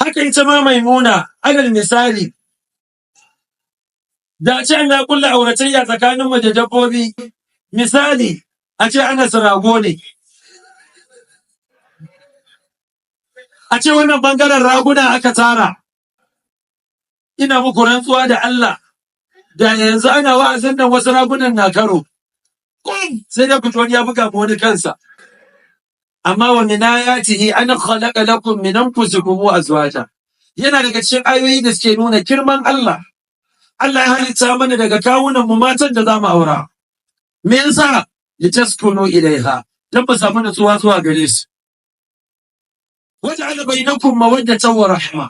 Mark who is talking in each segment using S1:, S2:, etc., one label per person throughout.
S1: haka ita ma Maimuna alal misali da ce ana kulla auratayya tsakanin mu da dabbobi misali a ce Anas rago ne a ce wannan bangaren raguna aka tara ina muku rantsuwa da Allah da yanzu ana wa'azin nan wasu ragunan na karo sai da fito ya buga wani kansa amma wa min ayatihi an khalaqa lakum min anfusikum azwaja yana daga cikin ayoyi da suke nuna girman Allah Allah ya halitta mana daga kawunan mu matan da zamu aura me yasa litaskunu ilaiha dan ba samu nutsuwa zuwa gare su waja'ala bainakum mawaddatan wa rahma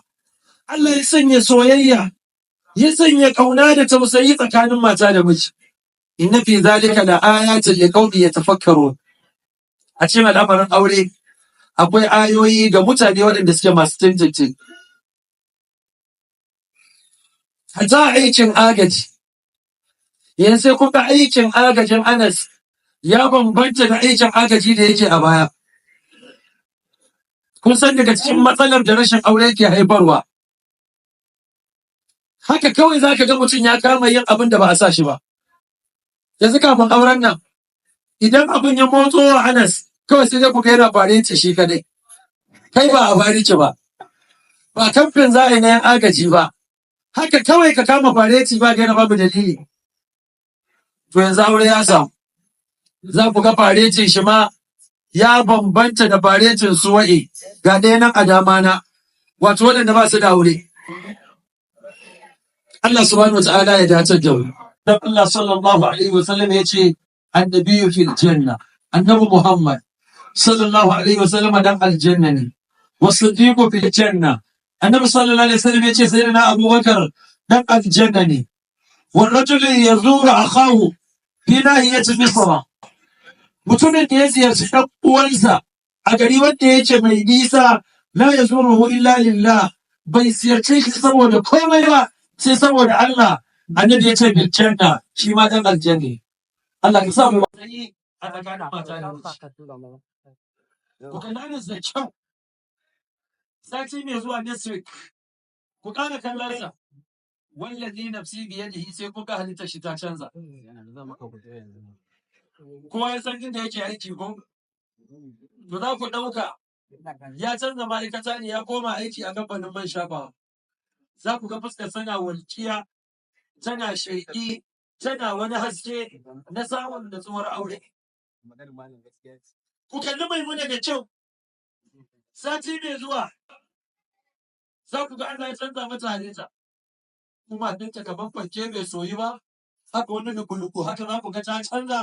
S1: Allah ya sanya soyayya ya sanya kauna da tausayi tsakanin mata da miji inna fi zalika la ayatin liqaumin yatafakkarun a cikin al'amarin aure akwai ayoyi ga mutane waɗanda suke masu tantance hatta aikin agaji yanzu sai kuka aikin agajin Anas ya bambanta da aikin agaji da yake a baya kun san daga cikin matsalar da rashin aure ke haifarwa haka kawai zaka ga mutum ya kama yin abin da ba a sa shi ba yanzu kafin auren nan idan abin ya motso wa Anas kawai sai dai ku ga yana fareti shi kadai kai ba a fareti ba ba kamfin za a yi na yan agaji ba haka kawai ka kama fareti ba gaira babu dalili to yanzu aure ya samu za ku ga faretin shi ma ya bambanta da faretin suwa'i ga ɗaya nan a dama na wato waɗanda ba su da aure Allah subhanahu wa ta'ala ya dace da mu dan Allah sallallahu alaihi wa sallam ya ce annabiyyu fil janna annabi Muhammad sallallahu alaihi wa sallam dan aljanna ne wasiddiqu fil janna annabi sallallahu alaihi wa sallam ya ce sayyidina Abubakar dan aljanna ne wal rajul yazuru akhahu fi nahiyati misra mutumin da ya ziyarci ɗan uwansa a gari wanda yake mai nisa la yazuruhu illa lillah bai ziyarce shi saboda komai ba sai saboda Allah annabi ya ce bil janna shi ma dan aljanna Allah ya sa mu yi a tsakanin mata da miji ku kalla da kyau sati mai zuwa next week ku ƙara kallon sa wallazi nafsi biyadihi sai kuka halitta shi ta canza kowa ya san inda yake aiki ko to za ku ɗauka ya canza ma'aikata ne ya koma aiki a kamfanin man shafawa za ku ga fuskar tana walƙiya tana sheƙi tana wani haske na samun natsuwar aure ku kalli Maimuna da kyau sati mai zuwa za ku ga Allah ya canza mata halitta kuma ɗinta gaban fanke bai soyi ba haka wani luku-luku haka za ku ga ta canza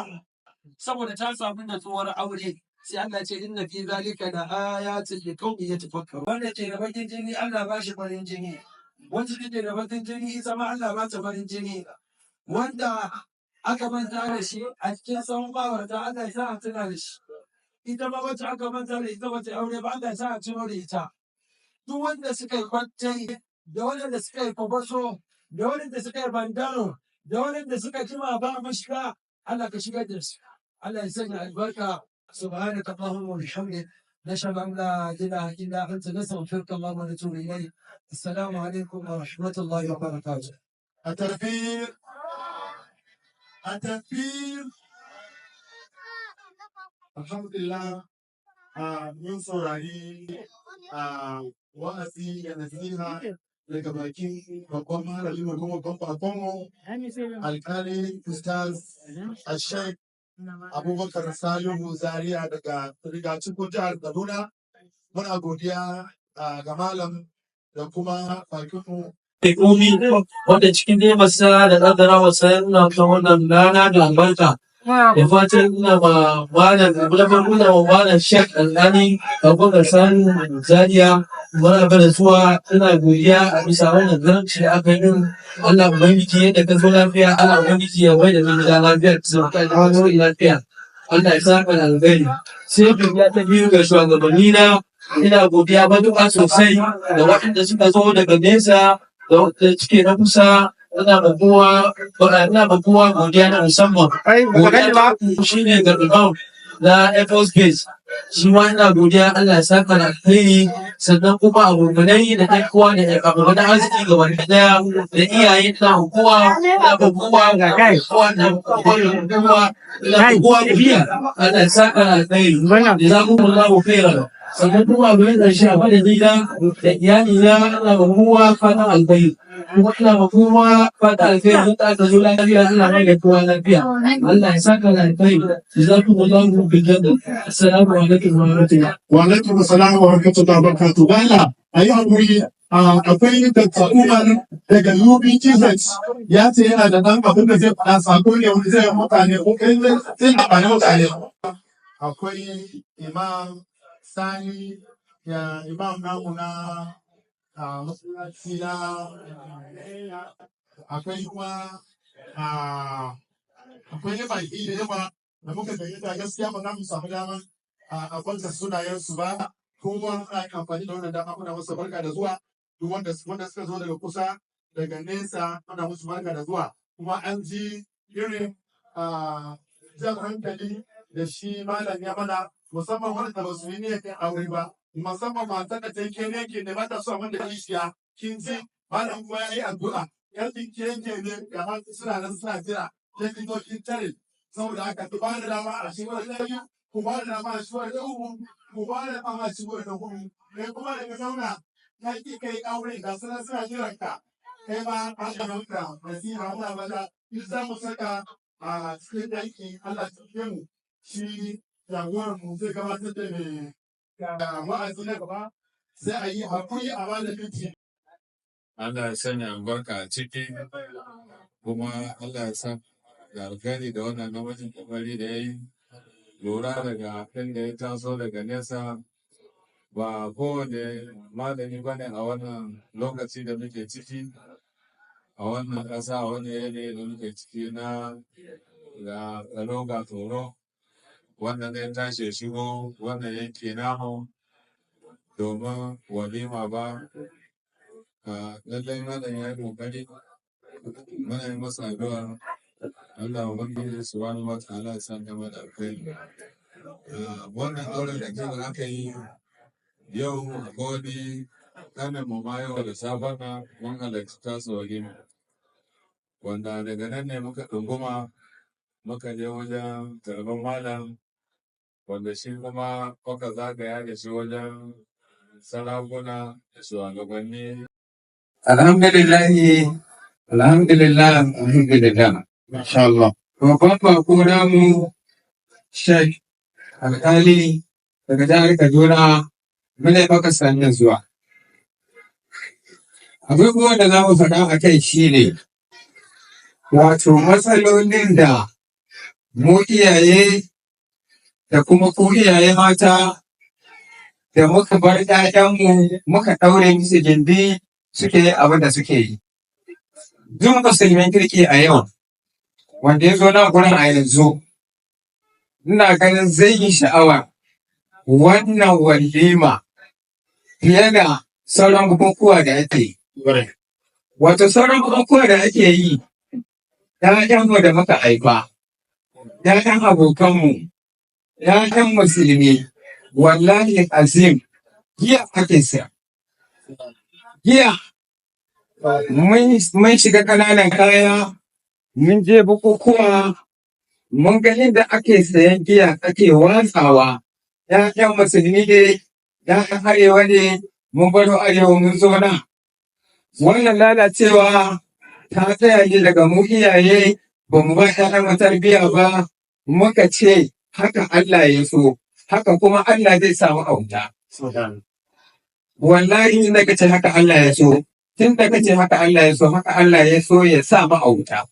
S1: saboda ta samu natsuwar aure sai Allah ce inna fi zalika da ayatin liqaumin yatafakkarun wanda ke da bakin jini Allah ba shi farin jini wanda ke da bakin jini ita ma Allah ba ta farin jini wanda aka manta da shi a cikin tsawon bawarta Allah ya sa a tuna da shi ita ma wacce aka manta da ita wacce aure ba Allah ya sa a tuno da ita duk wanda suka yi kwantai da wanda suka yi kwabaso da wanda suka yi bandano da wanda suka jima ba mashiga Allah ka shigar da su Allah ya sanya albarka subhanaka allahumma wa bihamdik nashhadu an la ilaha illa anta nastaghfiruka allahumma wa natubu ilayk assalamu alaikum wa rahmatullahi wa barakatuh
S2: التكبير التكبير alhamdulillah mun saurari wa'azi da nasiha daga bakin babban malami mai kuma babban bakonmu alkali ustaz ashek abubakar salihu zaria daga rigacikun jihar kaduna muna godiya ga malam da kuma bakinmu
S1: komi wanda cikin dai masa da ƙaddara wasa yana kan wannan rana da albarka da fatan ina ma malam ina ma malam shek alani abubakar sani zaria muna bada zuwa ina godiya a bisa wannan zaranci da aka yi Allah ubangiji yadda ka zo lafiya Allah ubangiji ya bai da zai da lafiya ta zama kai lafiya Allah ya saka da alheri sai godiya ta biyu ga shugabanni na ina godiya matuƙa sosai da waɗanda suka zo daga nesa da cike na kusa ina ma kowa godiya na musamman godiya shi ne ga na Air Force Base shi ma ina godiya Allah ya saka da alheri sannan kuma abokanai da ɗan uwa da abokan arziki ga wani ɗaya da iyayen na hukuma da hukuma ga kai kowa da hukuma da hukuma biya Allah ya saka alkhairi da za mu kula mu fera sannan kuma abin da shi abin da gida da iyali na Allah hukuma fatan alkhairi kuma ina ma kuma fatan alkhairi da aka zo lafiya ina mai da kowa lafiya Allah ya saka alkhairi da za ku kula mu bijan assalamu alaikum wa rahmatullahi
S2: wa alaikum assalam wa rahmatullahi wa barakatuh bala ayi hakuri akwai Dr. Umar daga UBTZ ya ce yana da ɗan abin da zai faɗa sako ne wani zai mutane ko kai zai amfani mutane. Akwai Imam Sani ya Imam namu na masallaci na akwai kuma akwai baki da yawa da muka gayyata gaskiya ba za mu samu damar a kwanta sunayensu ba kuma ana amfani da wannan dama muna masa barka da zuwa duk wanda suka zo daga kusa daga nesa muna musu barka da zuwa kuma an ji irin jan hankali da shi malam ya mana musamman wanda ba su yi niyyar kai aure ba musamman matan da ta yi kene ke ne ba ta so abin da kishiya kin ji malam kuma ya yi addu'a yan din kene ne kamar suna nan suna jira yan din kin tare saboda haka ku ba da dama a shi wani ɗaya ku ba da dama a shi wani uku ku ba da dama a shi wani hudu kai kuma daga zauna ka ki kai aure ga suna jiran ka kai ma an da ranka nasiha muna bada in za mu saka a cikin aiki Allah ya mu shi jagoran mu zai gabatar da mai wa'azi na gaba sai a yi hakuri a bada minti.
S3: Allah ya sanya albarka a ciki kuma Allah ya sa da alkhairi da wannan namijin kokari da ya yi lura daga inda ya taso daga nesa ba kowane malami bane a wannan lokaci da muke ciki a wannan ƙasa a wannan yanayi da muke ciki na ga tsaro ga tsoro wannan zai tashi shigo wannan yanki namu domin walima ba lallai malam ya yi kokari muna yi masa addu'a Allah ubangiji subhanahu wa ta'ala ya san gama da alkhairi wannan auren da kika aka yi yau a wani kanin mu ma yau da safen na mun halarci tasu walima wanda daga nan ne muka ɗunguma muka je wajen tarban malam wanda shi kuma muka zagaya da shi wajen sarakuna da shugabanni.
S4: Alhamdulillah.
S2: Masha Allah.
S4: Babban bako namu Sheikh Alkali daga jihar Kaduna muna maka sannan zuwa. Abubuwan da za mu faɗa a kai shi ne, wato matsalolin da mu iyaye da kuma ku iyaye mata da muka bar ‘ya'yanmu muka ɗaure musu gindi suke yi abin da suke yi. Duk musulmin kirki a yau, wanda ya zo nan gurin a yanzu, ina ganin zai yi sha'awa wannan walima fiye da sauran bukukuwa da ake yi. Wato sauran bukukuwa da ake yi, ‘ya'yanmu da muka haifa, ‘ya'yan abokanmu, ‘ya'yan musulmi, wallahi azim, giya ake siya. Giya, mun shiga ƙananan kaya, mun je bukukuwa, mun ga inda ake sayan giya ake watsawa. ‘Ya'yan musulmi ne, ‘ya'yan arewa ne, mun baro arewa mun zo nan. Wannan lalacewa ta tsaya ne daga mu iyaye, ba mu ba ‘ya'yan tarbiyya ba, muka ce haka Allah ya so, haka kuma Allah zai samu auta. Wallahi in da kace haka Allah ya so, tun da kace haka Allah ya so, haka Allah ya so ya sa ma'auta.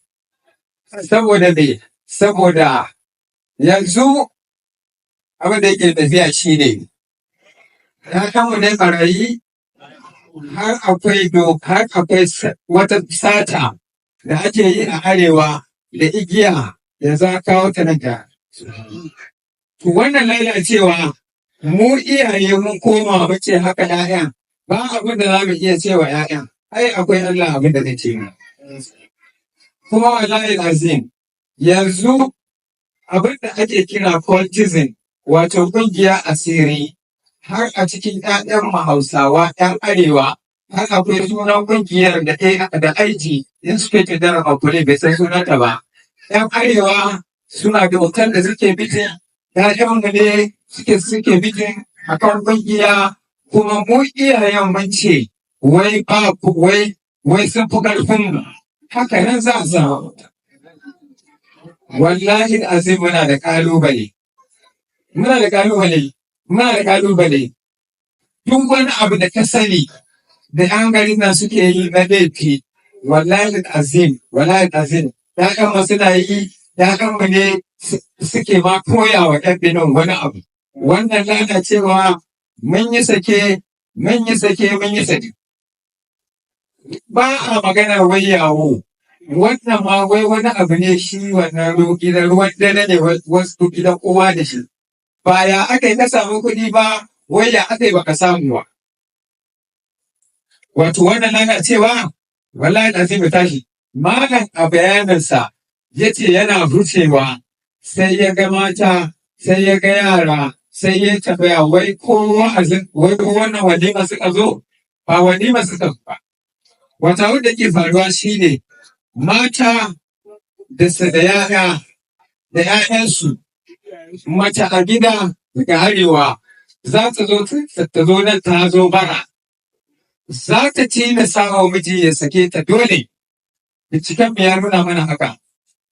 S4: Saboda me? Saboda yanzu abin da yake tafiya shi ne, ‘ya'yanmu ne ɓarayi, har akwai wata sata da ake yi a arewa da igiya da za kawo ta nan da. Wannan lalacewa mu iyaye mun koma bace haka ‘ya'yan, ba abin da za mu iya cewa ‘ya'yan, ai akwai Allah abin da zai ce mu. Kuma wallahi azim, yanzu abin da ake kira cultism, wato ƙungiya asiri, har a cikin ‘ya'yan Hausawa ‘yan Arewa har akwai sunan ƙungiyar da aiki Inspector General of Police bai san sunanta ba. ‘Yan Arewa suna da hoton da suke bikin, ‘ya'yanmu ne suke bikin a kan ƙungiya, kuma mu iyayen mun ce wai ba wai sun fi ƙarfin haka nan za a samu. Wallahi azim muna da ƙalubale. Muna da ƙalubale. Duk wani abu da ka sani da ‘yan garin nan suke yi na laifi, wallahi azim, ‘ya'yanmu suna yi, ‘ya'yanmu ne suke ma koya wa ‘yan Benin wani abu. Wannan lalacewa mun yi sake. Ba a maganar wai yawo. Wannan ma wai wani abu ne shi wannan gidan ruwan dare ne wasu gidan kowa da shi. Ba ya aka yi ka samu kuɗi ba, wai ya aka yi baka samu ba. Wato wannan lalacewa, wallahi azim tashi. Malam a bayaninsa ya ce yana wucewa sai ya ga mata, sai ya ga yara, sai ya tambaya wai ko wannan walima suka zo, ba walima suka zo ba. Wata wanda ke faruwa shi ne mata da yaya da ‘ya'yansu, mace a gida daga arewa za ta zo nan ta zo bara, za ta tilasta wa miji ya sake ta dole. Binciken mu ya nuna mana haka.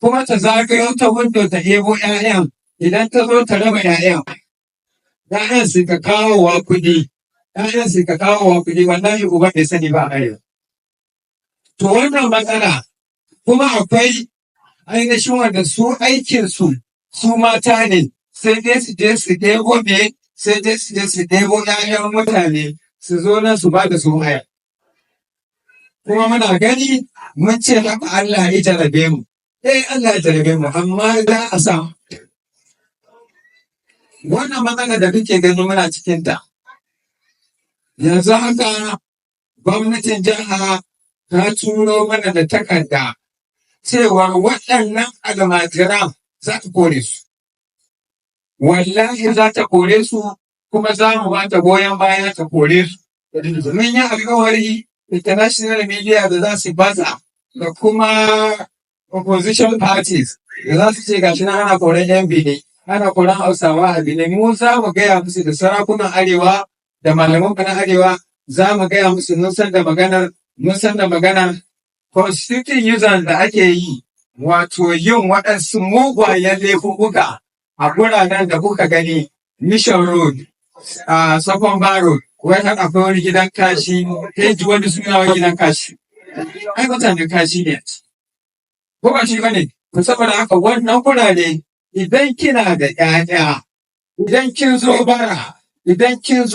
S4: Kuma ta zagayo ta windo ta ɗebo ‘ya'yan, idan ta zo ta raba ‘ya'yan. ‘Ya'yan su ka kawo wa kuɗi, wallahi uba bai sani ba a yau. To wannan matsala, kuma akwai ainihin wanda su aikinsu su mata ne, sai dai su je su ɗebo ‘ya'yan mutane su zo nan su ba da su haya. Kuma muna gani mun ce haka Allah ya jarabe mu. Allah ya jarabe mu, amma za a samu. Wannan matsala da muke gani muna cikinta. Yanzu haka gwamnatin jiha ta turo mana da takarda cewa waɗannan almajiran za ta kore su. Wallahi za ta kore su, kuma za mu ba ta goyon baya ta kore su. Mun yi alkawari international media da za su baza da kuma opposition parties da za su ce gashi nan ana koren yan Benin, ana koren Hausawa a Benin. Mu za mu gaya musu da sarakunan Arewa da malaman na Arewa, za mu gaya musu mun san da maganar constituting users da ake yi, wato yin waɗansu mugayen laifuka a guraren da kuka gani, Mission Road, Sakon Road, wai har akwai wani gidan kashi, kai ji wani suna wani gidan kashi. Ai mutanen kashi ne. Ko ba shi bane? Ku saboda haka wannan gurare, idan kina da ƴaƴa, idan kin zo bara, idan kina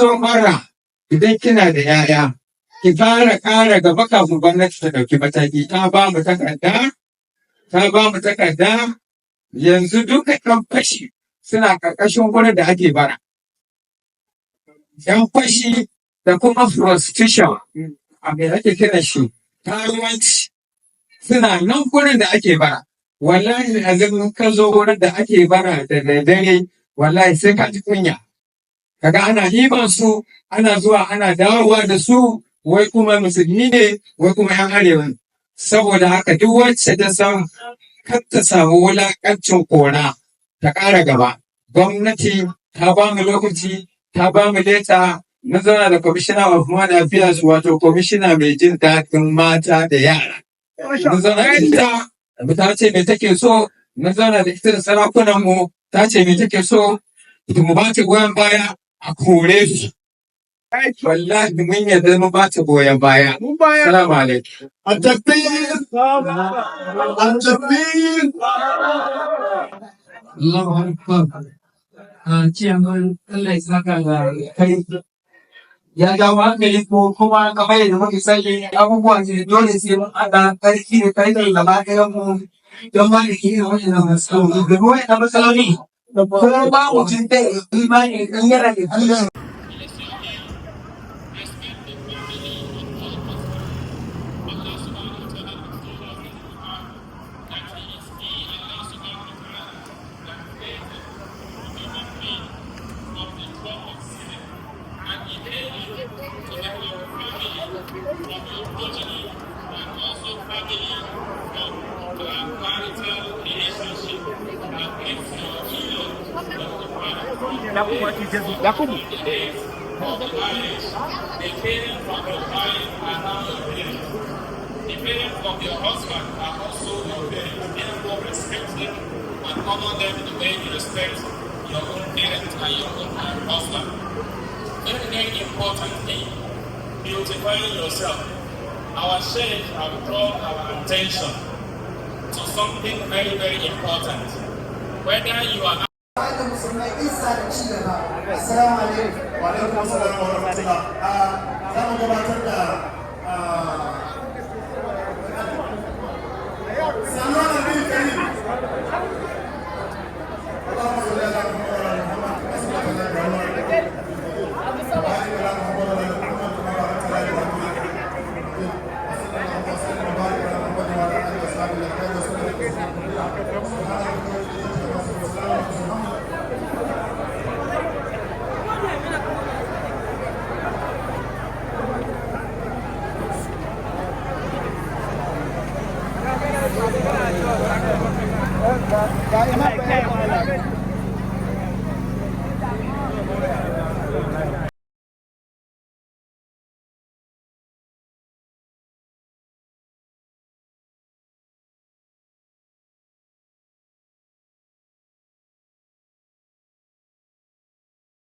S4: da ƴaƴa, ki fara ƙara gaba kafin gwamnati ta ɗauki mataki. Ta ba mu takarda, yanzu duka ɗan fashi suna ƙarƙashin wurin da ake bara. ‘Yan fashi da kuma prostitution, a me ake kiran shi, karuwanci, suna nan wurin da ake bara. Wallahi azin ka zo wurin da ake bara da daddare, wallahi sai ka ji kunya. Kaga ana ɗiban su, ana zuwa ana dawowa da su, wai kuma musulmi ne, wai kuma ‘yan arewa ne. Saboda haka duk wacce ta san kar ta samu wulaƙancin kora ta ƙara gaba. Gwamnati ta ba mu lokaci, ta ba mu leta, na zauna da kwamishina of human affairs, wato kwamishina mai jin daɗin mata da yara. Na zauna da ita, ta ce me take so, na zauna da ita da sarakunan mu, ta ce me take so, mu ba ta goyon baya a kore su. Wallahi mun yarda mu ba ta goyon baya. Salamu alaikum.
S1: Allahu Akbar. Ciyaman Allah ya saka da kai. Ya jawo hankali ko kuma kamar yadda muke sani abubuwan da dole sai mun haɗa ƙarfi da ƙarfi da bayan mu don ma da irin waɗannan matsaloli. Domin waɗannan matsaloli ko ba mutum da imani in yana da Allah.
S3: from your progeny, and also family, from marital relationship, and if your children the days of the marriage, the parents from your wife are now your parents. The parents of your husband are also your parents. Therefore, respect them and honor them the way you respect your own parents and your own husband. Very, very important thing, beautifying yourself. Our sheikh have drawn our attention to something very, very important. Whether you are
S2: Assalamu alaikum. Wa alaikum assalam wa rahmatullah. Za mu gabatar da Salman Abdul Karim. Allahumma salli ala Muhammad wa ala Muhammad. Sallallahu alaihi wa sallam. Wa ala Muhammad wa ala Muhammad. Wa barakatuh ala Muhammad. Sallallahu alaihi wa sallam. Wa barik ala Muhammad wa ala alihi wa sahbihi wa sallam. Ga